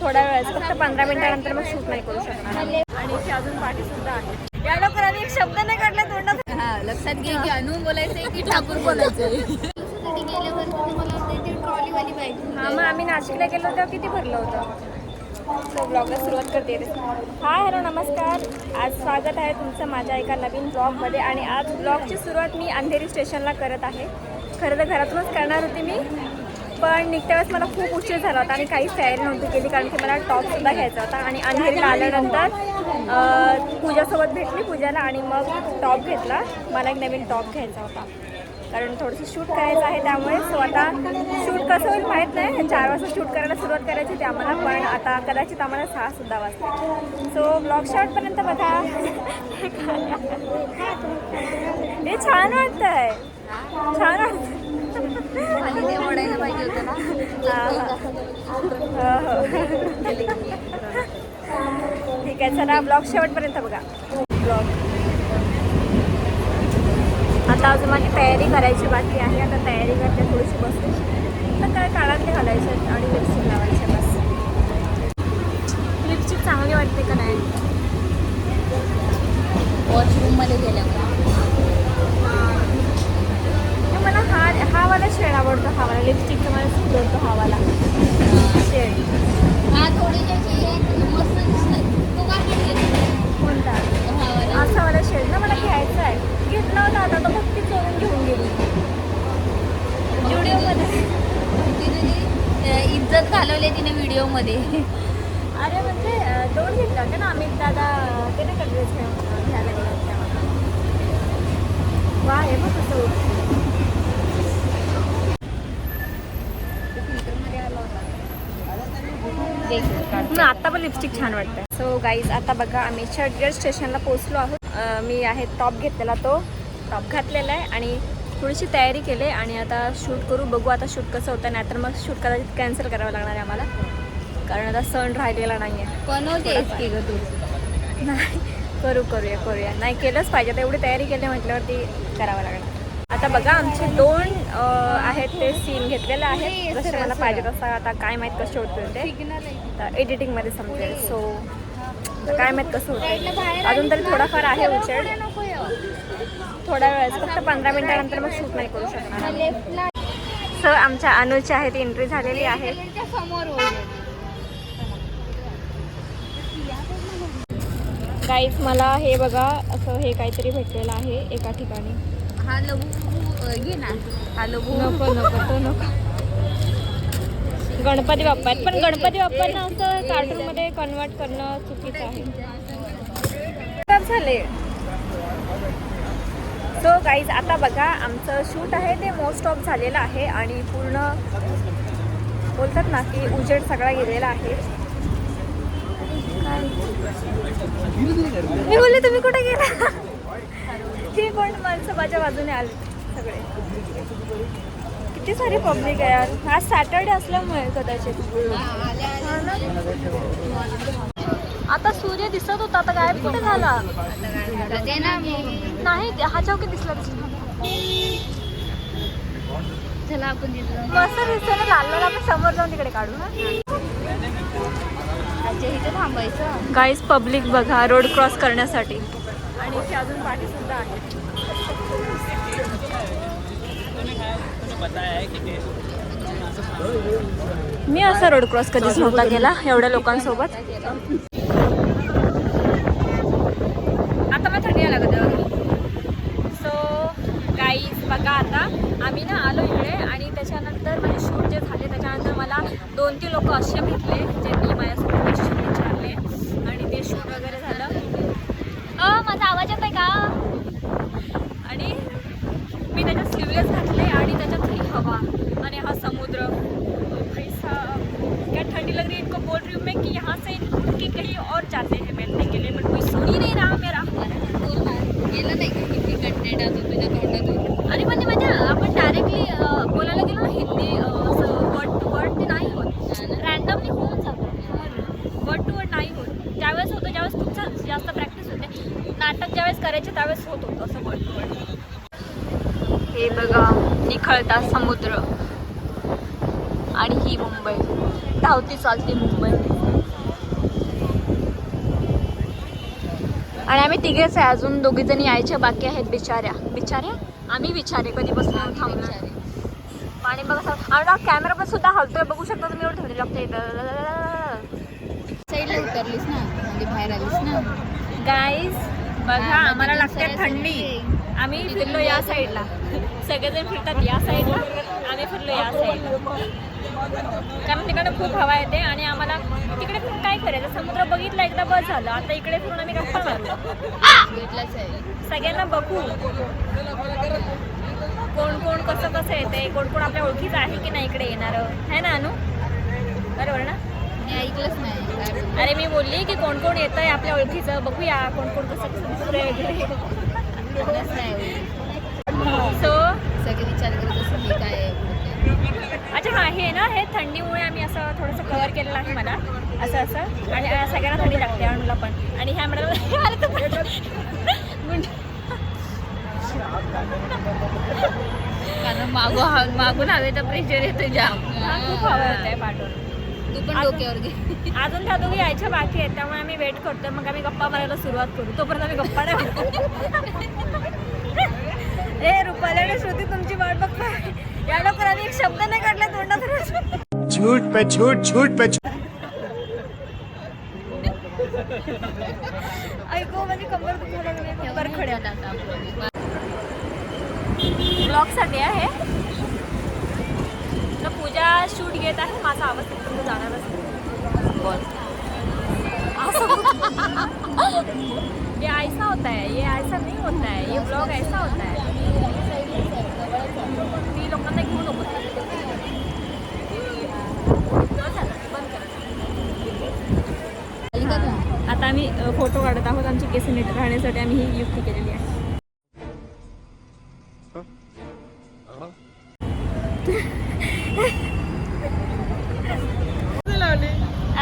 थोडा वेळ, फक्त 15 मिनिटानंतर मग शूट नाही करू शकणार. आणि इथे अजून पाठी सुद्धा आहे. या लोकांनी एक शब्द नाही काढला तोंडात. हा, लक्षात घे की अनु बोलायचंय की ठाकूर बोलायचंय. हा, मग आम्ही नाशिकला गेलो तेव्हा किती भरलं होतं. सो ब्लॉगला सुरुवात करते. हाय, हॅलो, नमस्कार. आज स्वागत आहे तुमचं माझ्या एका नवीन ब्लॉगमध्ये. आणि आज ब्लॉगची सुरुवात मी अंधेरी स्टेशनला करत आहे. खरं तर घरातूनच करणार होती मी, पण निघत्या वेळेस मला खूप उशीर झाला होता आणि काहीच तयारी नव्हती केली, कारण की मला टॉपसुद्धा घ्यायचा होता. आणि अंधेरीला आल्यानंतर पूजासोबत भेटली, पूजाला, आणि मग टॉप घेतला. मला एक नवीन टॉप घ्यायचा होता, कारण थोडंसं शूट करायचं आहे. त्यामुळे सो आता शूट कसं होईल माहीत नाही. 4 वाजता शूट करायला सुरुवात करायची होती आम्हाला, पण आता कदाचित आम्हाला 6 सुद्धा वाजता. सो ब्लॉग शेवटपर्यंत बघा. हे छान वाटतं आहे, छान वाटतं. ओढायला पाहिजे होतं ना. ठीक आहे, चला ब्लॉग शेवटपर्यंत बघा. ब्लॉग आता अजून माझी तयारी करायची बाकी आहे. आता तयारी करते, थोडीशी बसते. तर काय कानातले घालायचे आणि लिपस्टिक लावायचे बस. लिपस्टिक चांगली वाटते का नाही? वॉशरूममध्ये गेल्यावर मला हा वाला शेड आवडतो. हा वाला लिपस्टिकचा मला सुचवतो हा वाला शेड. हा थोडी मस्त दिसतोय. तो का घेतला? कोणता? असा वाला शेड ना मला घ्यायचा आहे. घेतला होता, आता तो फक्त चोरून घेऊन गेली व्हिडिओमध्ये. इज्जत घालवली तिने व्हिडिओमध्ये. अरे म्हणजे 2 घेतला होता ना आम्ही. दादा ते नाही का ड्रेस घ्यायला गेला होता. वा, हे बघ कसं आता पण लिपस्टिक छान वाटतं. सो गाईज, आता बघा आम्ही चर्चगेट स्टेशनला पोहोचलो आहोत. मी आहे टॉप घेतलेला, तो टॉप घातलेला आहे आणि थोडीशी तयारी केली. आणि आता शूट करू, बघू आता शूट कसं होतं. नाहीतर मग शूट कदाचित कॅन्सल करावं लागणार आहे आम्हाला, कारण आता सण राहिलेला नाही आहे. बनवतेस की ग तू? नाही, करूया. नाही केलंच पाहिजे, आता एवढी तयारी केली म्हटल्यावरती करावं लागणार. आता बघा आमचे 2 आहेत ते सीन घेतलेले आहेत, जसे मला पाहिजे तसं. आता काय माहीत कसे होतील ते एडिटिंगमध्ये समजेल. सो काय माहीत कसं होतं. अजून तरी थोडाफार आहे उजेड, थोडा वेळ, फक्त 15 मिनिटानंतर मग शूट नाही करू शकणार. सो आमच्या अनुची आहे ती एंट्री झालेली आहे. गाईज, मला हे बघा असं हे काहीतरी भेटलेलं आहे एका ठिकाणी. हा लघु घे ना. हा लघु नको तो नको. गणपती बाप्पा आहेत, पण गणपती बाप्पांना असं कार्टूनमध्ये कन्वर्ट करणं चुकीचं आहे. झाले. सो गाईज, आता बघा आमचं शूट आहे ते मोस्ट ऑफ झालेलं आहे आणि पूर्ण बोलतात ना की उजेड सगळा गेलेला आहे. मी बोलले तुम्ही कुठे गेला? ही कोण माणसं माझ्या बाजूने आली सगळे. किती सारी पब्लिक आहे यार. आज सॅटर्डे असल्यामुळे कदाचित. आता सूर्य दिसत होता, आता गायब कुठे झाला? नाही, हा चौकी दिसला. चला आपण मस्त दिसतं ना. लाल आपण समोर जाऊन तिकडे काढू ना. इथे थांबायचं. गाईज, पब्लिक बघा रोड क्रॉस करण्यासाठी. आणि इथे अजून पाठी सुद्धा आहे. मी असा रोड क्रॉस कधीच नव्हता केला एवढ्या लोकांसोबत. आता मला थंडी लागत. सो गाईज बघा, आता आम्ही ना आलो इकडे आणि त्याच्यानंतर म्हणजे शूट जे झाले त्याच्यानंतर मला 2-3 लोक असे भेटले ज्यांनी माझ्यासोबत क्वेश्चन विचारले आणि ते शूट वगैरे झालं. माझा आवाज येत आहे का? आणि मी त्याच्यात स्लीवलेस घातले आणि त्याच्यात ही हवा आणि हा समुद्र. क्या ठंडी लग रही है, इनको बोल रही हूँ मैं कि यहाँ से कि कहीं और जाते हैं बैठने के लिए, बट कोई सुन ही नहीं रहा मेरा. गेलं नाही का किती कंटेंट असतो तुझ्या तोंडातून? आणि म्हणजे आपण डायरेक्टली बोलायला गेलो ना हिंदी, असं वर्ड टू वर्ड ते नाही होत, रॅन्डमली होऊन जातं. वर्ड टू वर्ड नाही होत. ज्यावेळेस होतं, ज्यावेळेस खूप जास्त प्रॅक्टिस होते. नाटक ज्यावेळेस करायचे त्यावेळेस होत होतं असं वर्ड टू वर्ड. हे बघा निखळता समुद्र आणि ही मुंबई, धावती चालती मुंबई. आणि आम्ही तिघेच आहे, अजून दोघी जणी यायच्या बाकी आहेत. बिचाऱ्या आम्ही बिचारे कधीपासून थांबलो. पाणी बघा आणि कॅमेरा पण सुद्धा हलतोय, बघू शकता तुम्ही. एवढं थंडी लागते. साईडला उतरलीस ना, म्हणजे बाहेर आलीस ना. गाईज बघा, आम्हाला लागते थंडी. आम्ही फिरलो या साईडला, सगळेजण फिरतात या साईडला, आम्ही फिरलो या साईडला, कारण तिकडे खूप हवा येते. आणि आम्हाला तिकडे फिरून काय करायचं, समुद्र बघितलं एकदा बस झालं. आता इकडे फिरून आम्ही गप्पा मारलो. भेटलाच आहे. सगळ्यांना बघू कोण कोण कसं कसं येते, कोण कोण आपल्या ओळखीचं आहे की नाही इकडे येणारं, है ना अनु? बरोबर ना? मी ऐकलंच नाही. अरे मी बोलली की कोण कोण येतं आहे आपल्या ओळखीचं, बघूया कोण कोण कसं कसं दिसतंय वगैरे. सो सगळे विचार करत असं हे काय आहे. अच्छा हां, हे ना, हे थंडीमुळे आम्ही असं थोडंसं कव्हर केलेलं आहे मला, असं आणि सगळ्यांना थंडी लागते, अनुला पण. आणि ह्या म्हणाला अरे तू कारण मागून हवेचं प्रेशर येतं जाम. खूप हवा होत आहे पाठवून. तू पण डोक्यावर घे. अजून त्या दोघी यायच्या बाकी आहेत, त्यामुळे आम्ही वेट करतोय. मग आम्ही गप्पा मारायला सुरुवात करू, तोपर्यंत आम्ही गप्पा नाही ए रुपाली श्रुती तुमची वाट बघताय. या लोकांनी एक शब्द नाही काढला तोंडात. झूठ पे झूठ पे ऐकू म्हणजे कंबर दुखायला लागली, कंबर खड्या. ब्लॉगसाठी आहे तर पूजा शूट घेत आहे. माझा आवाज तिकडून जाणारच ये ऐसा होता है, ये ऐसा नहीं होता है, ये ब्लॉग ऐसा होता है. मी लोकांना घेऊ नको. आता आम्ही फोटो काढत आहोत. आमची केस नीट राहण्यासाठी आम्ही ही युक्ती केलेली आहे.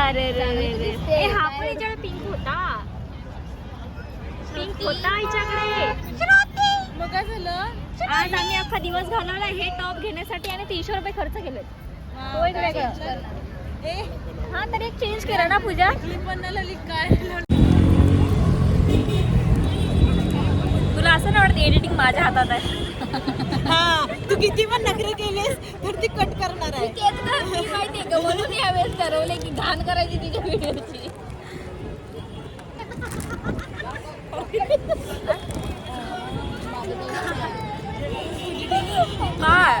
अरे रे रे रे, हा पण हिच्याकडे पिंक होता हिच्याकडे. मग काय झालं? आज आम्ही अख्खा दिवस घालवला हे टॉप घेण्यासाठी आणि 300 रुपये खर्च केले. तो एक वेगळा. हा तर एक चेंज करा ना पूजा. तुला असं नाही वाटत एडिटिंग माझ्या हातात आहे? तू किती पण नखरे केलेस तर ती कट करणार आहे. तेच ना, मी माहितीये का, म्हणून यावेळेस ठरवले की घाण करायची तिच्या व्हिडिओची. काय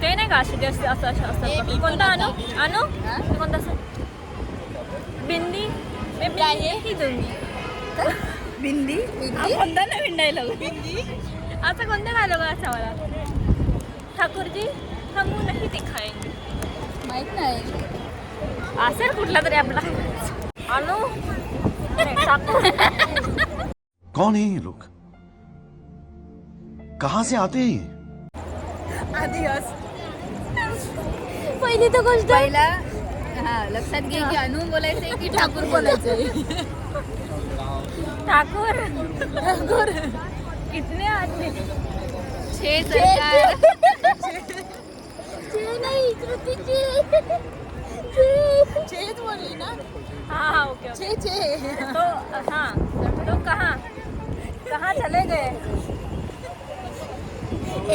ते नाही का असे जास्त असं असतात. कोणता अनु कोणता असं बिंदी ही दोन्ही बिंदी कोणता नवीन डायलॉग. आता कोणता डायलॉग असा मला ठाकूरजी हम नाही दिखाएंगे. माहित नाही. असेल कुठला तरी आपला अनु ठाकूर. कौन है ये लोग, कहाँ से आते हैं ये? पहिली तर गोष्ट पहिला लक्षात घे की अनु बोलायचंय की ठाकूर बोलायचंय. ठाकूर कितने आदमी छे सरकार. छे नाही कृतीची. छेद बोलली ना. हाँ ओके छे छे. तो हाँ तो कहाँ चले गए.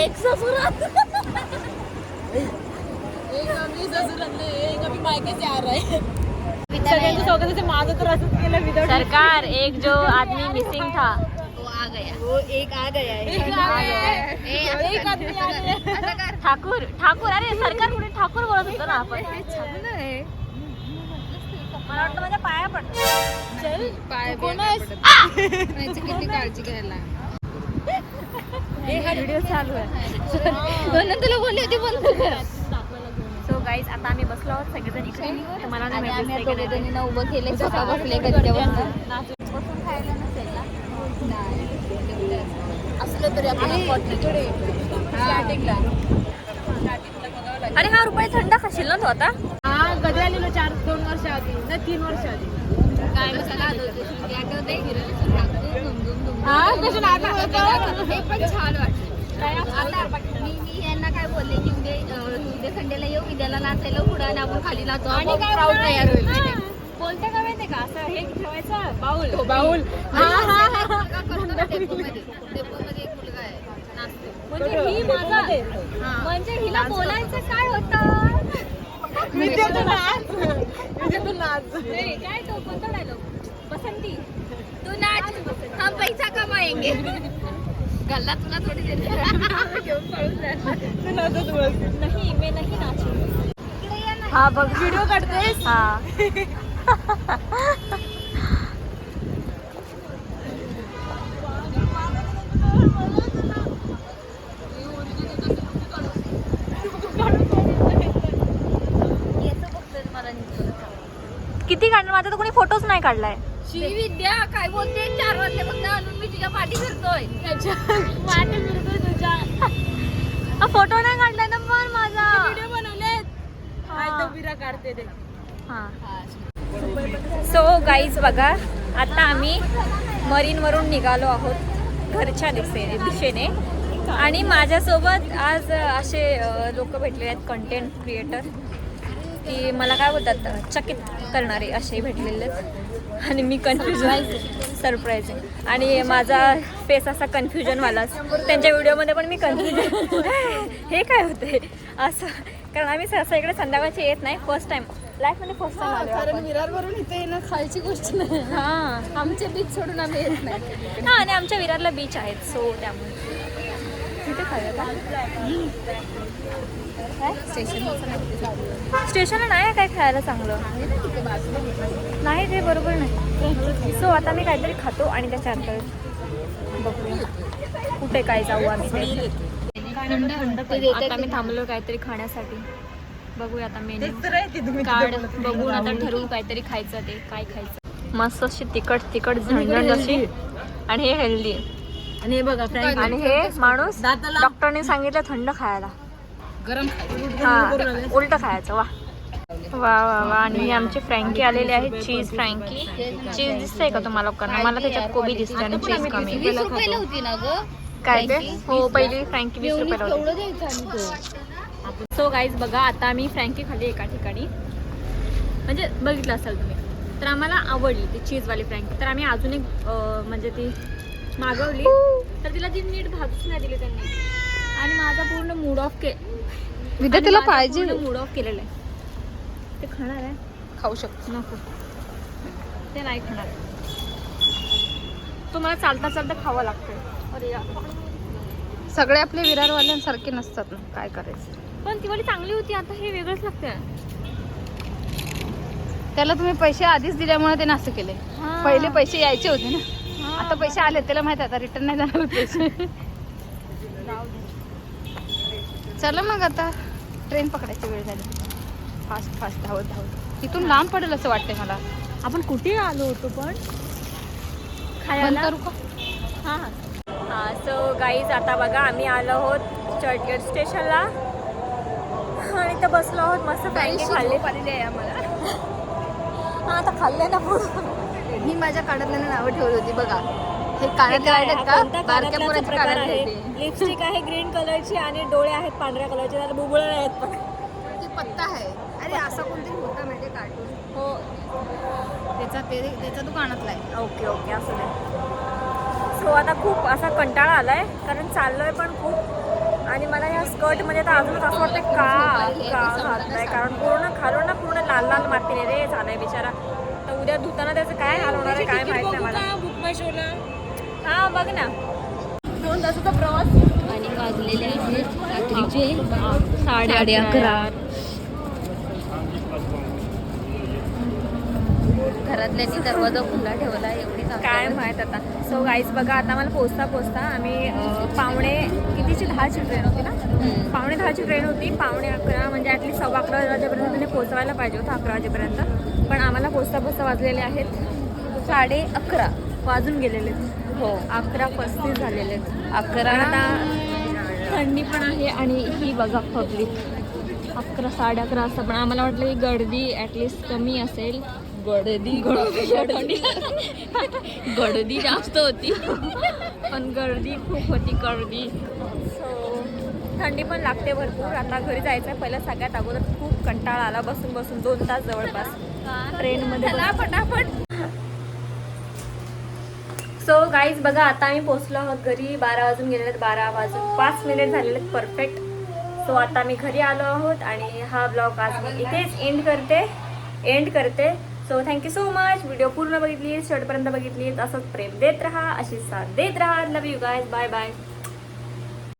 एक ससुरात. एक अभी ससुरातले, एक अभी मायके से आ रहा है. सगळ्यांचं माझं तर असंच केलं विदाउट सरकार. एक जो आदमी मिसिंग था वो आ गया. वो एक आ गया है. एक आदमी आ गया. ठाकूर अरे सरकार कुठे ठाकूर बोलत होतो ना आपण. मला वाटतं माझ्या पाया पडतो. चल पाय कोण आहेस? किती काळजी घ्यायला. हा व्हिडिओ चालू आहे. म्हणून तुला बोलली होती बंद कर. सो गाईज आता आम्ही बसलो आहोत सगळेजण इकडे. तर मला नाही आणि माहिती आम्ही दिसतंय का नाही. दोघीजणींना उभं केले, स्वतः बसले कधी बसून खायला नसेल ना. असलं तरी आपण स्टार्टिंगला अरे हा रुपये थंड खाशील ना तू आता. हा कधी आलेलो 2 वर्ष आधी ना 3 वर्ष आधी. काय मसाला आठवते. हा कसं नाटक होतं. हे पण छान वाटतं. आता मी यांना काय बोलले की उद्या संडेला येऊ उद्याला नाचायला पुढं आणि आपण खाली नाचू आणि प्राऊड तयार होईल बोलते का माहितीये का असं हे ठेवायचं बाऊल बाऊल डेपोमध्ये एक मुलगा आहे नाचतो म्हणजे ही माझा म्हणजे हिला बोलायचं काय होतं नाही, काय तो कोणता डायलॉग बसंती तू नाच हम पैसा कमाएंगे गल्ला तुला थोडी देते घेऊन पळून जा नाही मी नाही नाचू इकडे ये ना हा बघ व्हिडिओ काढतेस हा येतो बघतोय मला नीट. किती काढणार माझा तर कोणी फोटोच नाही काढलाय श्रीविद्या काय बोलते 4 वाजल्यापासून आणून मी तुझ्या पाठी फिरतोय वाटे फिरतोय तुझ्या फोटो नाही काढलाय ना पण माझा व्हिडिओ बनवलेत हा. विरा काढते ते सो गाईज बघा आता आम्ही मरीनवरून निघालो आहोत घरच्या दिशेने आणि माझ्यासोबत आज असे लोक भेटले आहेत कंटेंट क्रिएटर की मला काय बोलतात चकित करणारे असे भेटलेले आहेत आणि मी कन्फ्युजन सरप्राईजिंग आणि माझा फेस असा कन्फ्युजनवालाच त्यांच्या व्हिडिओमध्ये पण मी कन्फ्युजन हे काय होते असं कारण आम्ही सहसा इकडे संध्याकाळची येत नाही फर्स्ट टाइम लाईफमध्ये फर्स्ट टाइम आलो कारण आपण. विरारवरून इथे येणं खायची गोष्ट नाही हां आमचे बीच सोडून आम्ही येत नाही हां आणि आमच्या विरारला बीच आहेत सो त्यामुळे तिथे खाऊया का स्टेशनला नाही आहे काय खायला चांगलं नाही ते बरोबर नाही सो आता मी काहीतरी खातो आणि त्याच्यानंतर बघूया कुठे काय जाऊ आम्ही ते. आता मी थांबलो काहीतरी खाण्यासाठी बघूया आता मेन्यू कार्ड बघून आता ठरवू काहीतरी खायचं ते काय खायचं मस्त अशी तिखट झणझण अशी आणि हे हेल्दी आहे आणि हे बघा फ्रँक आणि हे माणूस दाताला- डॉक्टरने सांगितलं थंड खायला गरम हा उलट खायचं वा वा वा वा आणि ही आमची फ्रँकी आलेली आहे चीज फ्रँकी चीज दिसतंय का तुम्हाला कारण मला त्याच्यात कोबी दिसते आणि चीज कमी 20 रुपयाला होती ना ग काय ते हो पहिली फ्रँकी 20 रुपयाला होती एवढं द्यायचं आम्ही तो सो गाईज बघा आता आम्ही फ्रँकी खाल्ली एका ठिकाणी म्हणजे बघितलं असाल तुम्ही तर आम्हाला आवडली ती चीजवाली फ्रँकी तर आम्ही अजून एक म्हणजे ती मागवली तर तिला ती नीट भाजूच नाही दिली त्यांनी आणि माझा पूर्ण मूड ऑफ तुला पाहिजे मूड ऑफ केलेलं आहे ते खाणार आहे खाऊ शकतो नको ते नाही खाणार तो मला चालता चालता खावं लागतंय अरे यार सगळे आपले विरारवाल्यांसारखे नसतात ना काय करायचं पण ती वाली चांगली होती आता हे वेगळंच लागतंय त्याला तुम्ही पैसे आधीच दिल्यामुळे ते असं केले हा. पहिले पैसे यायचे होते ना हा. आता पैसे आले त्याला माहित आहे आता रिटर्न नाही जाणार पैसे चला मग आता ट्रेन पकडायची वेळ झाली फास्ट फास्ट धावत तिथून लांब पडेल असं वाटतंय मला आपण कुठे आलो होतो पण बंद खायला करू का हां हां सो गाईज आता बघा आम्ही आलो आहोत चर्चगेट स्टेशनला आणि इथं बसलो आहोत मस्त फ्रँकी खाल्ली आहे आम्हाला हां आता खाल्ले ना पूर्ण मी माझ्या कानातल्या नावं ठेवली होती बघा हे कानातले आहेत का बारक्या पोराचे कानातले आहेत लिपस्टिक आहे ग्रीन कलरची आणि डोळे आहेत पांढऱ्या कलरचे त्याला बुबुळ आहेत पण ते पत्ता आहे अरे असा कोणतरी होता माहिती कार्टून हो त्याचा तो कानातला आहे ओके ओके असं नाही सो आता खूप असा कंटाळा आलाय कारण चाललोय पण खूप आणि मला या स्कर्टमध्ये तर अजूनच असं वाटतं का घालताय कारण पूर्ण खालून ना पूर्ण लाल लाल मातीने रे झालंय बिचारा तर उद्या धुताना त्याचं काय हाल होणार आहे काय माहित नाही मला बुक माय शोला हां बघ ना 2 तासाचा प्रवास आणि वाजलेले आहेत रात्रीचे 11:30 घरातल्यांनी दरवाजा खुला ठेवला एवढी काय माहित आता सो गाईज बघा आता मला पोचता आम्ही पावणे कितीची 10ची ट्रेन होती ना पावणे 10ची ट्रेन होती पावणे 11 म्हणजे ॲटलीस्ट 11:15 वाजेपर्यंत तिने पोचवायला पाहिजे होतं 11 वाजेपर्यंत पण आम्हाला पोचता वाजलेले आहेत 11:30 वाजून गेलेले हो 11:35 झालेले आहेत 11 आता थंडी पण आहे आणि ही बघा पब्लिक 11 11:30 असं पण आम्हाला वाटलं की गर्दी ॲटलीस्ट कमी असेल गर्दी जास्त होती पण गर्दी खूप होती गर्दी. सो थंडी पण लागते भरपूर. आता घरी जायचं आहे. पहिलं सगळ्यात अगोदर खूप कंटाळा आला बसून बसून 2 तास जवळपास ट्रेनमध्ये. फटाफट. सो गाईज बघा, आता आम्ही पोहोचलो आहोत घरी. 12 वाजून गेलेले आहेत. 12 वाजून 5 मिनिट झालेले आहेत परफेक्ट. सो आता मी घरी आलो आहोत आणि हा ब्लॉग आज मी इथेच एंड करते. So thank you so much. Video पूर्ण बघितली, शेवटपर्यंत बघितली. असंच प्रेम देत राहा, अशी साथ देत राहा. Love you guys. Bye bye.